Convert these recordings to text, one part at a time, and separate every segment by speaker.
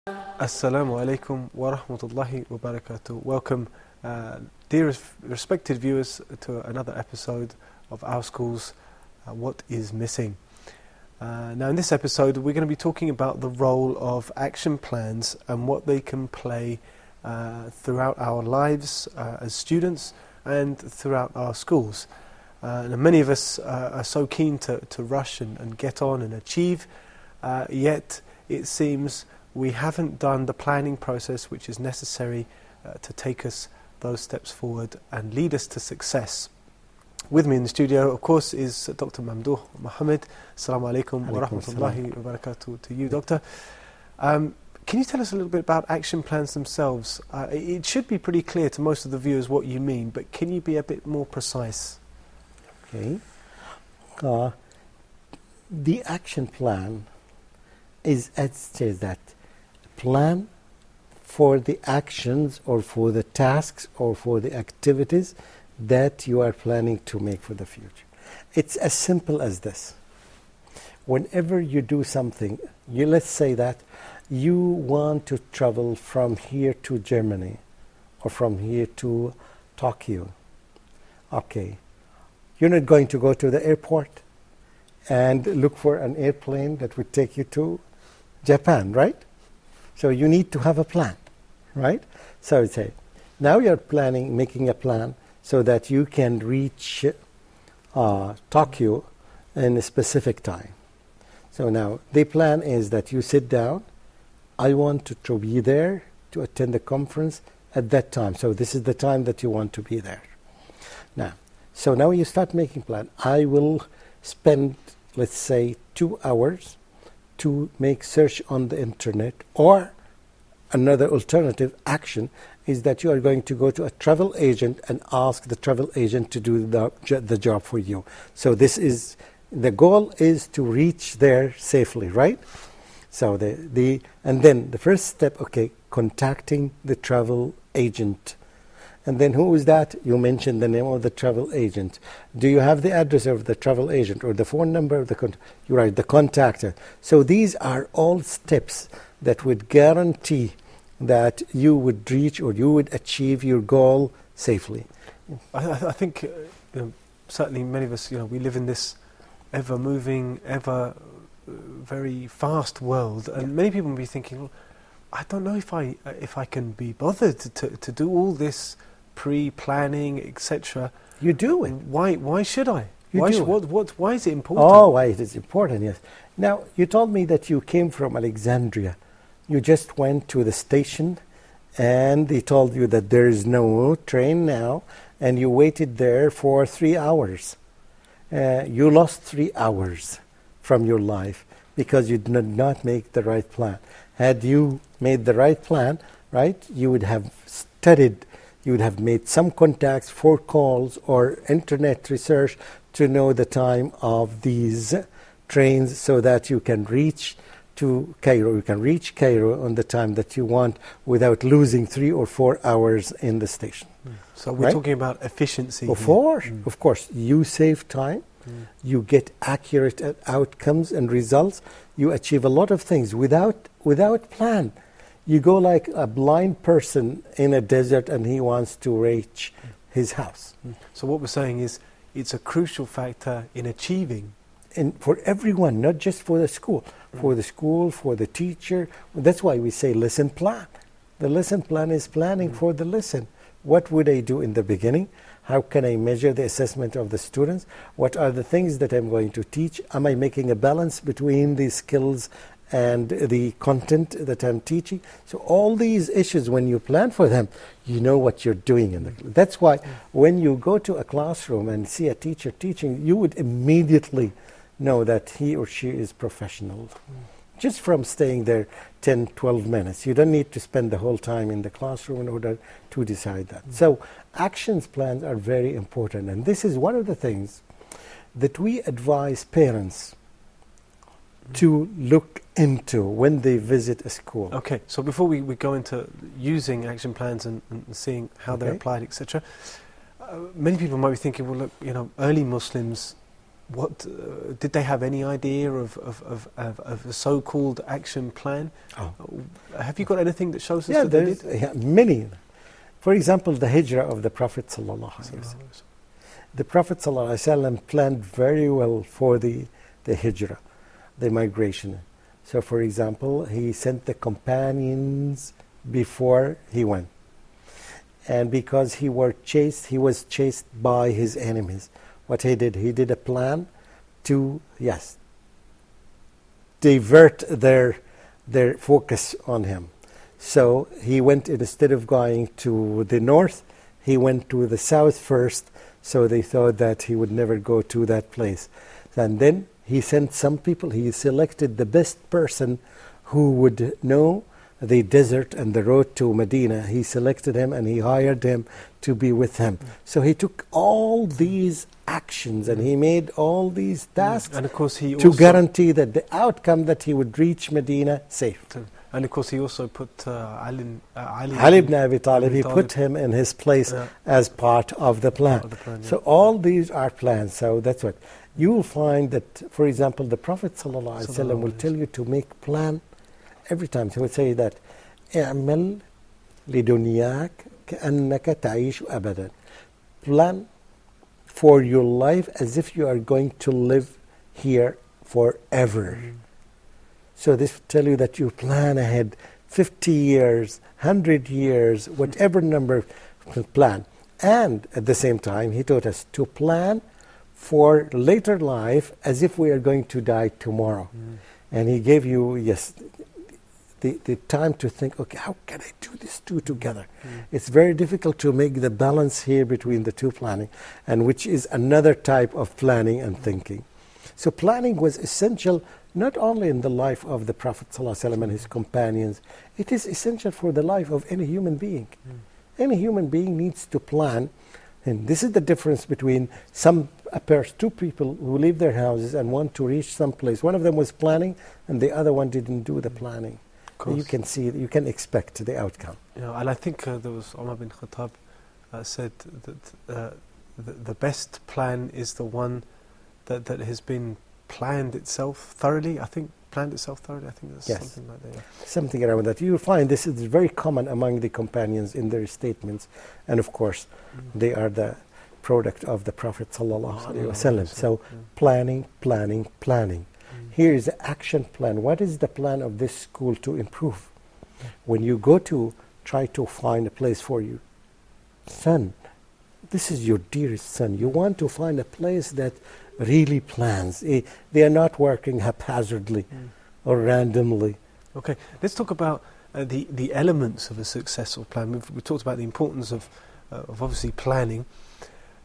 Speaker 1: Assalamu alaikum wa rahmatullahi wa barakatuh. Welcome, dear respected viewers, to another episode of our school's What is Missing. Now in this episode we're going to be talking about the role of action plans and what they can play throughout our lives as students and throughout our schools. And many of us are so keen to rush and get on and achieve, yet it seems we haven't done the planning process which is necessary to take us those steps forward and lead us to success. With me in the studio, of course, is Dr. Mamdouh Mohammed. Assalamu alaikum wa rahmatullahi wa barakatuh to you, Doctor. Can you tell us a little bit about action plans themselves? It should be pretty clear to most of the viewers what you mean, but can you be a bit more precise?
Speaker 2: Okay. The action plan is, it says that plan for the actions or for the tasks or for the activities that you are planning to make for the future. It's as simple as this. Whenever you do something, let's say that you want to travel from here to Germany or from here to Tokyo. Okay, you're not going to go to the airport and look for an airplane that would take you to Japan, right? So you need to have a plan, right? So say, now you're planning, making a plan so that you can reach Tokyo in a specific time. So now the plan is that you sit down, I want to be there to attend the conference at that time. So this is the time that you want to be there. Now, so now you start making plan. I will spend, let's say, 2 hours to make search on the internet, or another alternative action is that you are going to go to a travel agent and ask the travel agent to do the job for you. So this is, the goal is to reach there safely, right? So and then the first step, okay, contacting the travel agent. And then who is that? You mentioned the name of the travel agent. Do you have the address of the travel agent or the phone number of the you write the contactor. So these are all steps that would guarantee that you would reach or you would achieve your goal safely.
Speaker 1: I think certainly many of us, we live in this ever-moving, very fast world, and many people will be thinking, well, I don't know if I can be bothered to do all this pre-planning, etc.
Speaker 2: You do it.
Speaker 1: Why should I?
Speaker 2: Why
Speaker 1: is it important?
Speaker 2: Oh, why it is important, yes. Now, you told me that you came from Alexandria. You just went to the station and they told you that there is no train now, and you waited there for 3 hours. You lost 3 hours from your life because you did not make the right plan. Had you made the right plan, right, you would have studied, you would have made some contacts for calls or internet research to know the time of these trains so that you can reach to Cairo. You can reach Cairo on the time that you want without losing 3 or 4 hours in the station.
Speaker 1: So we're talking about efficiency.
Speaker 2: Of course. You save time, you get accurate outcomes and results, you achieve a lot of things without plan. You go like a blind person in a desert and he wants to reach his house.
Speaker 1: So what we're saying is it's a crucial factor in achieving.
Speaker 2: And for everyone, not just for the school. For the school, for the teacher. That's why we say lesson plan. The lesson plan is planning for the lesson. What would I do in the beginning? How can I measure the assessment of the students? What are the things that I'm going to teach? Am I making a balance between the skills and the content that I'm teaching? So all these issues, when you plan for them, you know what you're doing. That's why when you go to a classroom and see a teacher teaching, you would immediately know that he or she is professional. Just from staying there 10, 12 minutes. You don't need to spend the whole time in the classroom in order to decide that. So actions plans are very important. And this is one of the things that we advise parents to look into when they visit a school.
Speaker 1: Okay, so before we go into using action plans and seeing how they're applied, etc., many people might be thinking, well, look, early Muslims what did they have any idea of a so-called action plan? Have you got anything that shows us that they did?
Speaker 2: Yeah, many. For example, the hijrah of the Prophet sallallahu alaihi wasallam. The Prophet sallallahu alaihi wasallam planned very well for the hijrah, the migration. So, for example, he sent the companions before he went. And because he was chased by his enemies. What he did a plan to, divert their focus on him. So he went, instead of going to the north, he went to the south first, so they thought that he would never go to that place. And then he sent some people, he selected the best person who would know the desert and the road to Medina. He selected him and he hired him to be with him. So he took all these actions and he made all these tasks,
Speaker 1: and of course he
Speaker 2: to guarantee that the outcome that he would reach Medina safe.
Speaker 1: And of course he also put Ali
Speaker 2: ibn Abi Talib, he put him in his place as part of the plan. So all these are plans. So that's what you will find, that, for example, the Prophet ﷺ will tell you to make plan every time. He will say that اعمل لدنياك كأنك تعيش أبدا. Plan for your life as if you are going to live here forever. So this will tell you that you plan ahead 50 years, 100 years, whatever number plan. And at the same time, he taught us to plan for later life as if we are going to die tomorrow. And he gave you, the time to think, okay, how can I do these two together? It's very difficult to make the balance here between the two planning, and which is another type of planning and thinking. So planning was essential not only in the life of the Prophet ﷺ and his companions, it is essential for the life of any human being. Any human being needs to plan, and this is the difference between two people who leave their houses and want to reach some place. One of them was planning, and the other one didn't do the planning. You can see, you can expect the outcome.
Speaker 1: And I think there was Umar bin Khattab said that the best plan is the one that has been planned itself thoroughly. I think that's something like that.
Speaker 2: Something around that. You will find this is very common among the companions in their statements, and of course, they are the product of the Prophet ﷺ. So, planning. Here is the action plan. What is the plan of this school to improve? When you go to try to find a place for your son, this is your dearest son. You want to find a place that really plans. They are not working haphazardly or randomly.
Speaker 1: Okay, let's talk about the elements of a successful plan. We've talked about the importance of obviously planning.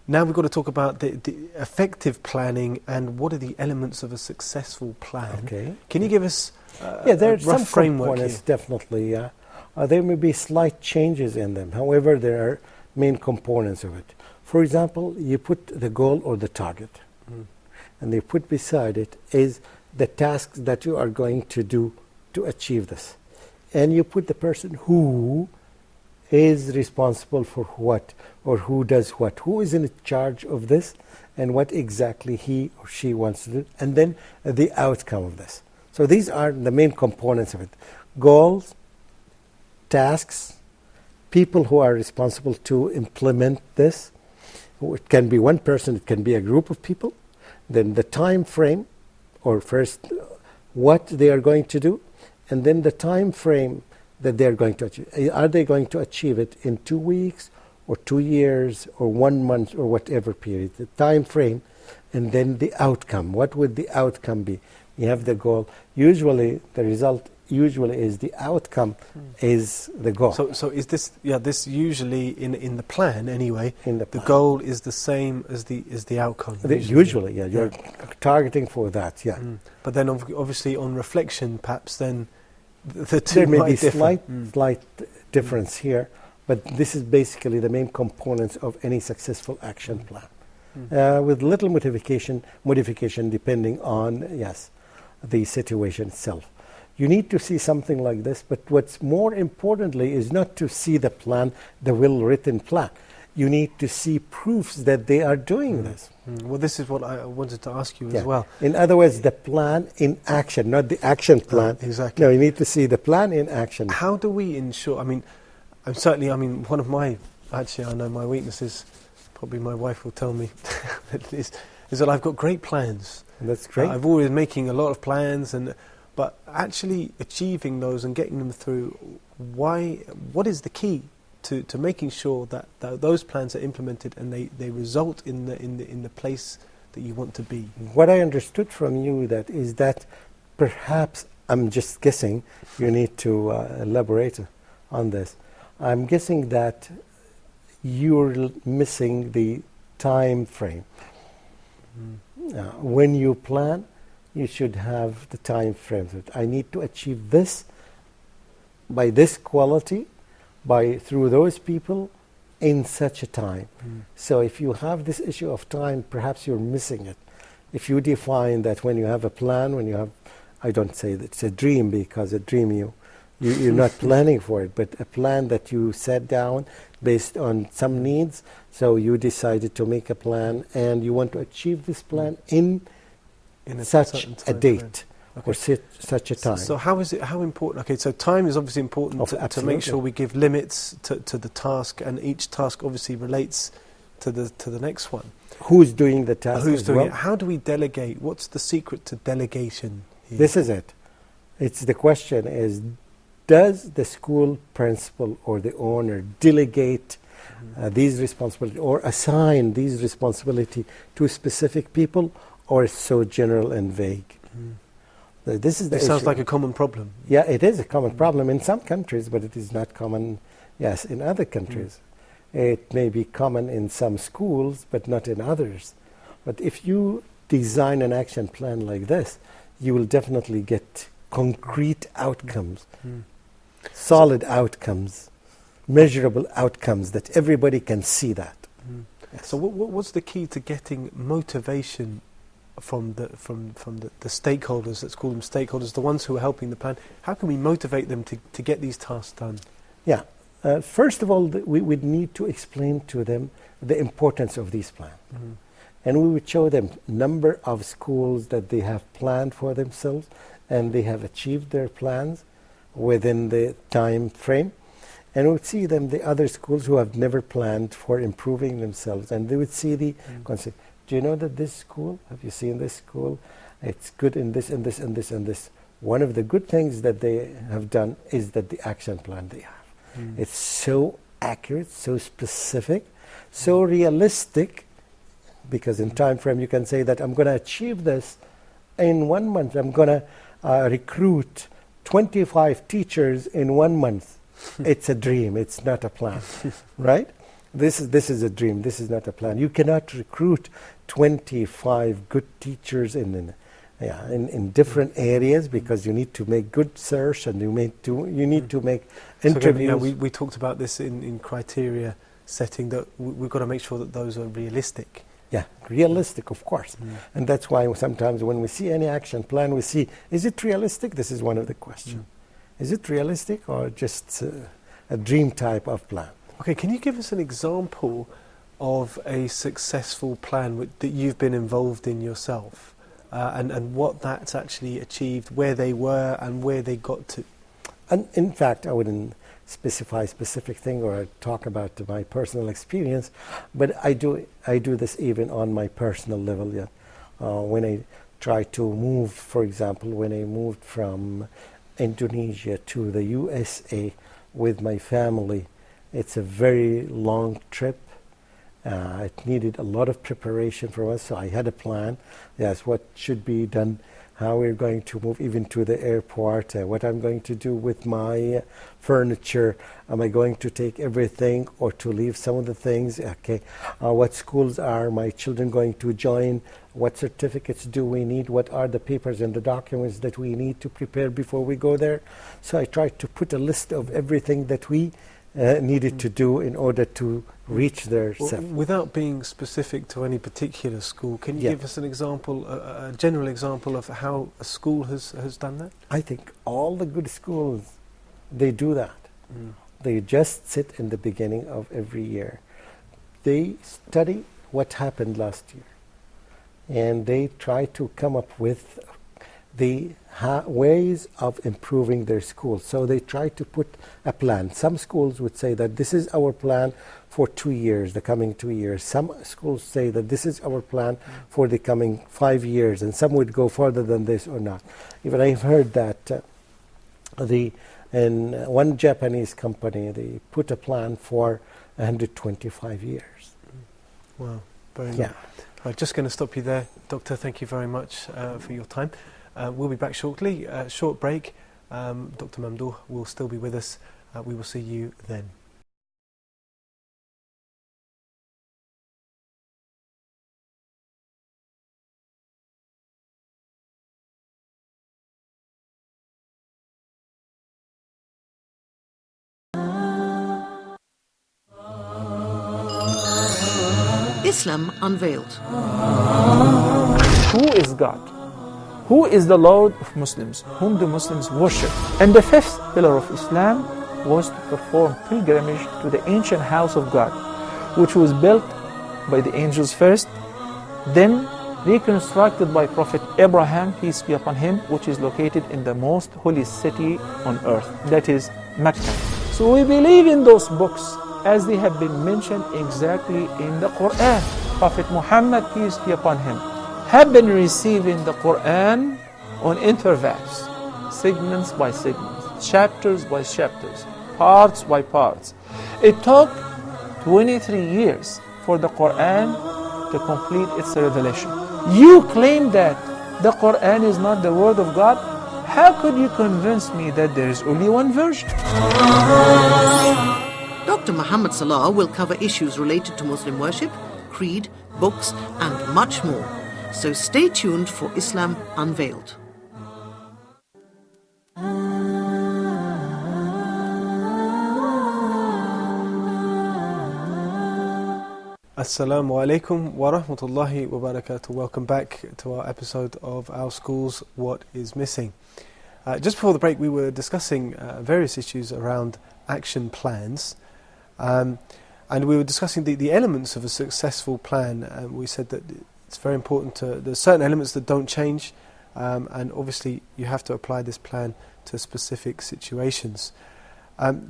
Speaker 1: Now we've got to talk about the effective planning and what are the elements of a successful plan.
Speaker 2: Okay.
Speaker 1: Can you give us
Speaker 2: there
Speaker 1: a
Speaker 2: are some
Speaker 1: framework
Speaker 2: components,
Speaker 1: here?
Speaker 2: definitely. There may be slight changes in them. However, there are main components of it. For example, you put the goal or the target, and you put beside it is the tasks that you are going to do to achieve this. And you put the person who is responsible for what, or who does what, who is in charge of this, and what exactly he or she wants to do, and then the outcome of this. So these are the main components of it. Goals, tasks, people who are responsible to implement this. It can be one person, it can be a group of people. Then the time frame, or first what they are going to do, and then the time frame that they are going to achieve. Are they going to achieve it in 2 weeks, or 2 years, or 1 month, or whatever period? The time frame, and then the outcome. What would the outcome be? You have the goal. Usually, the result is the outcome is the goal.
Speaker 1: So is this this usually in the plan anyway?
Speaker 2: In the
Speaker 1: goal is the same as the outcome.
Speaker 2: Usually, you're targeting for that.
Speaker 1: But then obviously on reflection, perhaps then the two
Speaker 2: there may be
Speaker 1: differ.
Speaker 2: slight difference here, but this is basically the main components of any successful action plan, with little modification depending on the situation itself. You need to see something like this, but what's more importantly is not to see the plan, the well-written plan. you need to see proofs that they are doing this.
Speaker 1: Well, this is what I wanted to ask you as well.
Speaker 2: In other words, the plan in action, not the action plan.
Speaker 1: Exactly.
Speaker 2: No, you need to see the plan in action.
Speaker 1: How do we ensure, one of my, actually I know my weaknesses, probably my wife will tell me, is that I've got great plans.
Speaker 2: That's great.
Speaker 1: I've always making a lot of plans, but actually achieving those and getting them through, what is the key to making sure that those plans are implemented and they result in the place that you want to be?
Speaker 2: What I understood from you is that perhaps, I'm just guessing, you need to elaborate on this. I'm guessing that you're missing the time frame. When you plan, you should have the time frame. I need to achieve this by this quality, through those people, in such a time. So if you have this issue of time, perhaps you're missing it. If you define that when you have a plan, I don't say that it's a dream, because a dream you're not planning for it, but a plan that you set down based on some needs. So you decided to make a plan, and you want to achieve this plan in such a date. Or such a time.
Speaker 1: So how important? Okay, so time is obviously important to make sure we give limits to the task, and each task obviously relates to the next one.
Speaker 2: Who's doing the task?
Speaker 1: Who's doing it? How do we delegate? What's the secret to delegation here?
Speaker 2: This is it. The question is, does the school principal or the owner delegate these responsibilities or assign these responsibilities to specific people, or is so general and vague? This is the
Speaker 1: It sounds like a common problem.
Speaker 2: Yeah, it is a common problem in some countries, but it is not common, in other countries. It may be common in some schools, but not in others. But if you design an action plan like this, you will definitely get concrete outcomes, solid outcomes, measurable outcomes that everybody can see that. Yes.
Speaker 1: So what's the key to getting motivation from the stakeholders? Let's call them stakeholders, the ones who are helping the plan. How can we motivate them to get these tasks done?
Speaker 2: Yeah. First of all, we would need to explain to them the importance of these plans. And we would show them number of schools that they have planned for themselves, and they have achieved their plans within the time frame. And we would see them, the other schools who have never planned for improving themselves, and they would see the concept. Do you know that this school, have you seen this school? It's good in this and this and this and this. One of the good things that they have done is that the action plan they have. It's so accurate, so specific, so realistic, because in time frame you can say that I'm going to achieve this in 1 month. I'm going to recruit 25 teachers in 1 month. It's a dream, it's not a plan, right? This is a dream, this is not a plan. You cannot recruit 25 good teachers in different areas, because you need to make good search, and you need to make interviews.
Speaker 1: So we talked about this in criteria setting, that we've got to make sure that those are realistic.
Speaker 2: Yeah, realistic, of course. And that's why sometimes when we see any action plan, we see, is it realistic? This is one of the questions. Is it realistic, or just a dream type of plan?
Speaker 1: Okay, can you give us an example of a successful plan that you've been involved in yourself, and what that's actually achieved, where they were and where they got to?
Speaker 2: And in fact, I wouldn't specify a specific thing or talk about my personal experience, but I do this even on my personal level. Yeah, when I try to move, for example, when I moved from Indonesia to the USA with my family, it's a very long trip. It needed a lot of preparation for us, so I had a plan. Yes, what should be done, how we're going to move even to the airport, what I'm going to do with my furniture. Am I going to take everything or to leave some of the things? Okay, what schools are my children going to join? What certificates do we need? What are the papers and the documents that we need to prepare before we go there? So I tried to put a list of everything that we needed to do in order to reach there.
Speaker 1: Without being specific to any particular school, can you give us an example, a general example of how a school has done that?
Speaker 2: I think all the good schools, they do that. They just sit in the beginning of every year they study what happened last year, and they try to come up with the ways of improving their school. So they try to put a plan. Some schools would say that this is our plan for 2 years, the coming 2 years. Some schools say that this is our plan for the coming 5 years, and some would go further than this or not. Even I've heard that in one Japanese company, they put a plan for 125 years.
Speaker 1: Wow, very nice.
Speaker 2: Yeah.
Speaker 1: I'm just going to stop you there. Doctor, thank you very much for your time. We'll be back shortly. Short break. Dr. Mamdouh will still be with us. We will see you then.
Speaker 3: Islam Unveiled.
Speaker 4: Who is God? Who is the Lord of Muslims? Whom do Muslims worship? And the fifth pillar of Islam was to perform pilgrimage to the ancient house of God, which was built by the angels first, then reconstructed by Prophet Abraham, peace be upon him, which is located in the most holy city on earth, that is Mecca. So we believe in those books as they have been mentioned exactly in the Quran. Prophet Muhammad, peace be upon him, have been receiving the Quran on intervals, segments by segments, chapters by chapters, parts by parts. It took 23 years for the Quran to complete its revelation. You claim that the Quran is not the word of God? How could you convince me that there is only one version?
Speaker 3: Dr. Muhammad Salah will cover issues related to Muslim worship, creed, books, and much more. So stay tuned for Islam Unveiled.
Speaker 1: Assalamu alaikum wa rahmatullahi wa barakatuh. Welcome back to our episode of Our Schools, What is Missing. Just before the break, we were discussing various issues around action plans. And we were discussing the elements of a successful plan. We said that it's very important there's certain elements that don't change, and obviously you have to apply this plan to specific situations.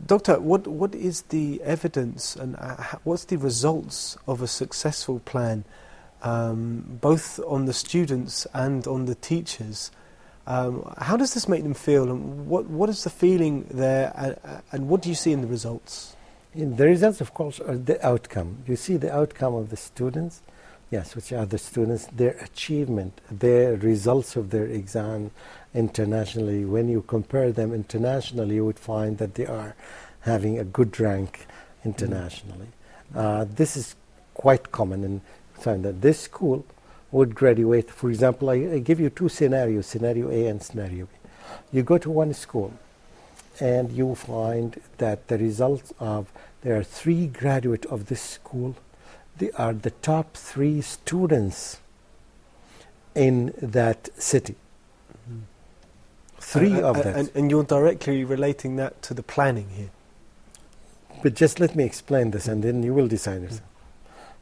Speaker 1: Doctor, what is the evidence and what's the results of a successful plan, both on the students and on the teachers? How does this make them feel, and what is the feeling there, and what do you see in the results?
Speaker 2: The results, of course, are the outcome. You see the outcome of the students, yes, which are the students, their achievement, their results of their exam internationally. When you compare them internationally, you would find that they are having a good rank internationally. This is quite common in saying that this school would graduate. For example, I give you two scenarios, scenario A and scenario B. You go to one school, and you find that the results of, there are 3 graduates of this school. They are the top 3 students in that city. 3 of them.
Speaker 1: And you're directly relating that to the planning here.
Speaker 2: But just let me explain this, and then you will decide yourself.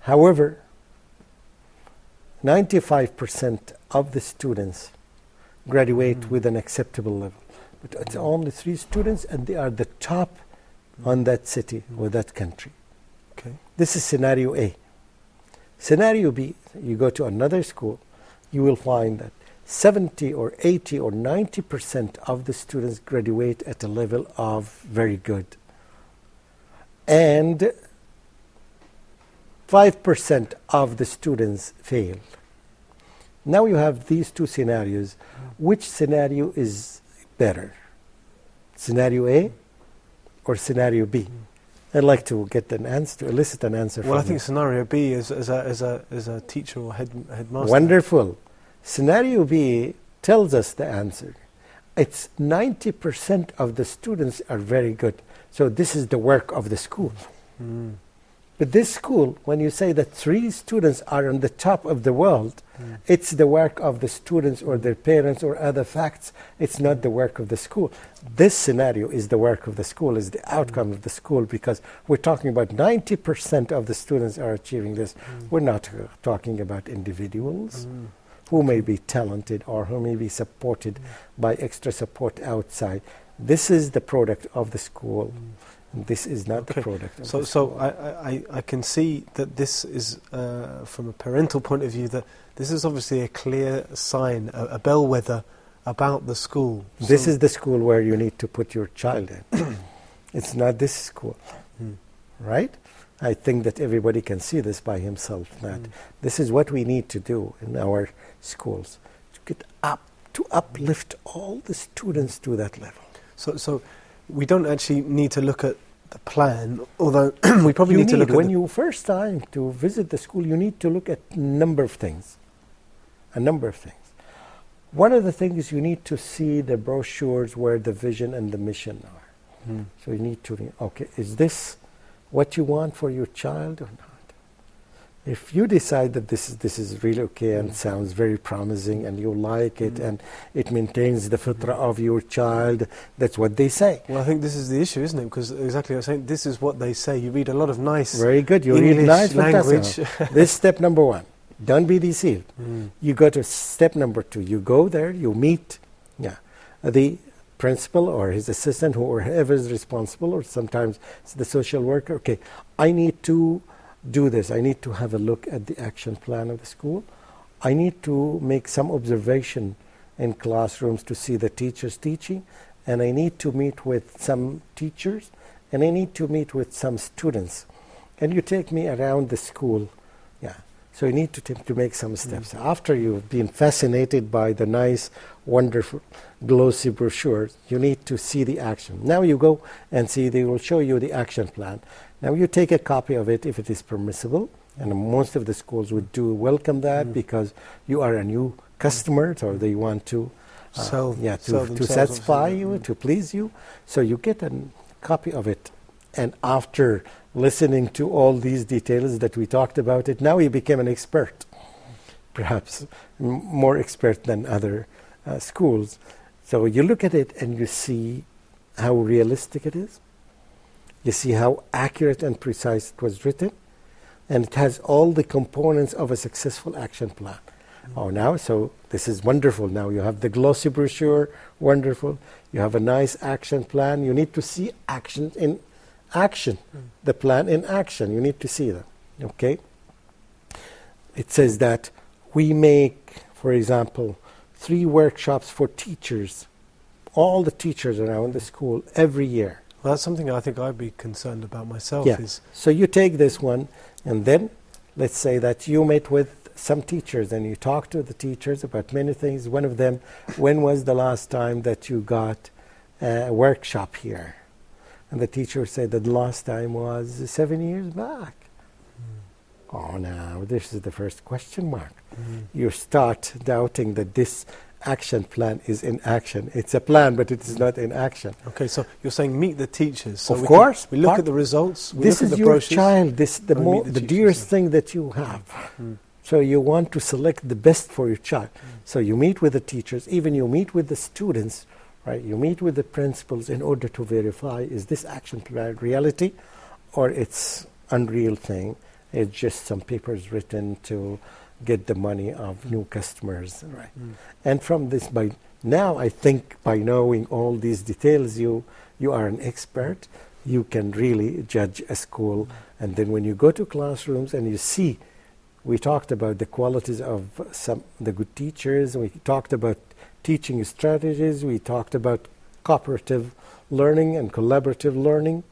Speaker 2: However, 95% of the students graduate with an acceptable level. But it's only 3 students, and they are the top on that city or that country.
Speaker 1: Okay.
Speaker 2: This is scenario A. Scenario B, you go to another school, you will find that 70 or 80 or 90% of the students graduate at a level of very good. And 5% of the students fail. Now you have these 2 scenarios. Which scenario is better? Scenario A or scenario B? I'd like to get an answer, to elicit an answer from you.
Speaker 1: Well, I think scenario B is as a teacher or headmaster.
Speaker 2: Wonderful. Scenario B tells us the answer. It's 90% of the students are very good. So this is the work of the school. But this school, when you say that 3 students are on the top of the world, it's the work of the students or their parents or other facts. It's not the work of the school. This scenario is the work of the school, is the outcome of the school, because we're talking about 90% of the students are achieving this. We're not talking about individuals who may be talented or who may be supported by extra support outside. This is the product of the school. This is not the product of the school.
Speaker 1: So I can see that this is, from a parental point of view, that this is obviously a clear sign, a bellwether about the school.
Speaker 2: This is the school where you need to put your child in. It's not this school, right? I think that everybody can see this by himself, that this is what we need to do in our schools, to get up, to uplift all the students to that level.
Speaker 1: So we don't actually need to look at the plan, although we probably need to look at
Speaker 2: when you first time to visit the school, you need to look at a number of things. One of the things, you need to see the brochures where the vision and the mission are. So you need to, okay, is this what you want for your child or not? If you decide that this is really okay and sounds very promising and you like it and it maintains the fitrah of your child, that's what they say.
Speaker 1: Well, I think this is the issue, isn't it? Because exactly what I was saying, this is what they say. You read a lot of nice
Speaker 2: Very good. You
Speaker 1: English
Speaker 2: read nice
Speaker 1: language.
Speaker 2: This is step number 1. Don't be deceived. You go to step number 2. You go there, you meet the principal or his assistant, whoever is responsible, or sometimes it's the social worker. Okay, I need to do this. I need to have a look at the action plan of the school. I need to make some observation in classrooms to see the teachers teaching, and I need to meet with some teachers, and I need to meet with some students. And you take me around the school. So you need to make some steps. After you've been fascinated by the nice, wonderful, glossy brochures, you need to see the action. Now you go and see, they will show you the action plan. Now you take a copy of it if it is permissible, and most of the schools would welcome that because you are a new customer, so they want to to satisfy you, to please you. So you get a copy of it, and after listening to all these details that we talked about it, now you became an expert, perhaps more expert than other schools. So you look at it and you see how realistic it is. You see how accurate and precise it was written, and it has all the components of a successful action plan. So this is wonderful. Now you have the glossy brochure, wonderful. You have a nice action plan. You need to see action in action, the plan in action. You need to see that. Okay. It says that we make, for example, 3 workshops for teachers, all the teachers around the school every year.
Speaker 1: Well, that's something I think I'd be concerned about myself.
Speaker 2: So you take this one, and then let's say that you met with some teachers and you talk to the teachers about many things. One of them, when was the last time that you got a workshop here? And the teacher said that the last time was 7 years back. Now this is the first question mark. You start doubting that this action plan is in action. It's a plan, but it is not in action.
Speaker 1: Okay, so you're saying meet the teachers. So
Speaker 2: of course.
Speaker 1: We look at the results.
Speaker 2: This is your child. This the dearest thing that you have. So you want to select the best for your child. So you meet with the teachers, even you meet with the students, right? You meet with the principals in order to verify, is this action plan reality or it's unreal thing? It's just some papers written to get the money of new customers, right? And from this, by now, I think by knowing all these details, you are an expert. You can really judge a school. And then when you go to classrooms and you see, we talked about the qualities of the good teachers. We talked about teaching strategies. We talked about cooperative learning and collaborative learning.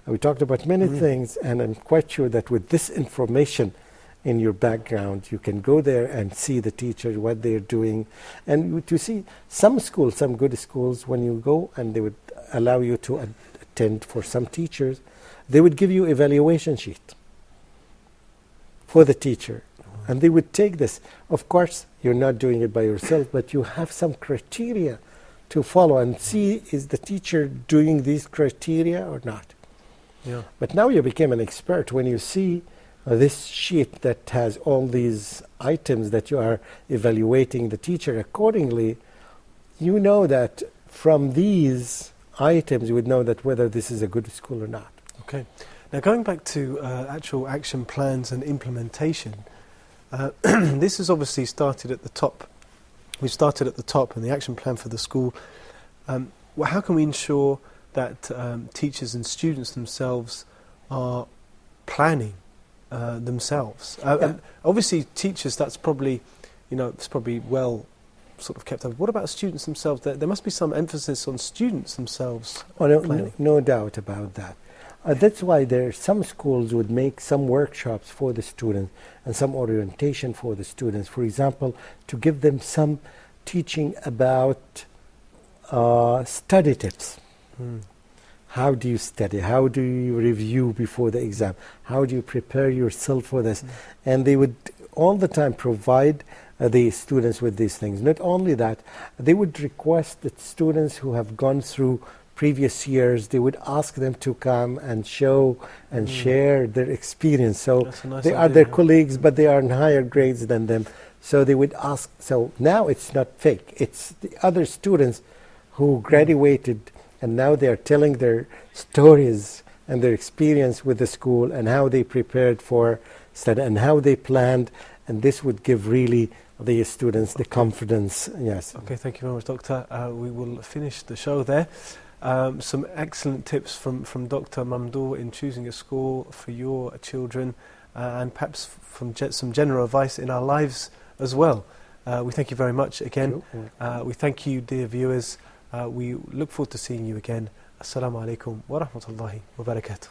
Speaker 2: And we talked about many things, and I'm quite sure that with this information in your background, you can go there and see the teachers, what they're doing. And to see some schools, some good schools, when you go and they would allow you to attend for some teachers, they would give you evaluation sheet for the teacher. And they would take this. Of course, you're not doing it by yourself, but you have some criteria to follow and see, is the teacher doing these criteria or not?
Speaker 1: Yeah.
Speaker 2: But now you became an expert when you see this sheet that has all these items that you are evaluating the teacher accordingly. You know that from these items you would know that whether this is a good school or not.
Speaker 1: Okay. Now going back to actual action plans and implementation, this has obviously started at the top. We've started at the top in the action plan for the school. How can we ensure that teachers and students themselves are planning themselves? And obviously teachers, that's probably, it's probably well sort of kept up. What about students themselves? There must be some emphasis on students themselves planning.
Speaker 2: No doubt about that. That's why some schools would make some workshops for the students and some orientation for the students. For example, to give them some teaching about study tips. How do you study? How do you review before the exam? How do you prepare yourself for this? And they would all the time provide the students with these things. Not only that, they would request that students who have gone through previous years, they would ask them to come and show and share their experience. So they are their colleagues, but they are in higher grades than them. So they would ask. So now it's not fake. It's the other students who graduated, and now they are telling their stories and their experience with the school and how they prepared for study and how they planned. And this would give really the students the confidence. Yes.
Speaker 1: Okay, thank you very much, Doctor. We will finish the show there. Some excellent tips from Dr. Mamdouh in choosing a school for your children, and perhaps from some general advice in our lives as well. We thank you very much again. We thank you, dear viewers. We look forward to seeing you again. Assalamu alaikum wa rahmatullahi wa barakatuh.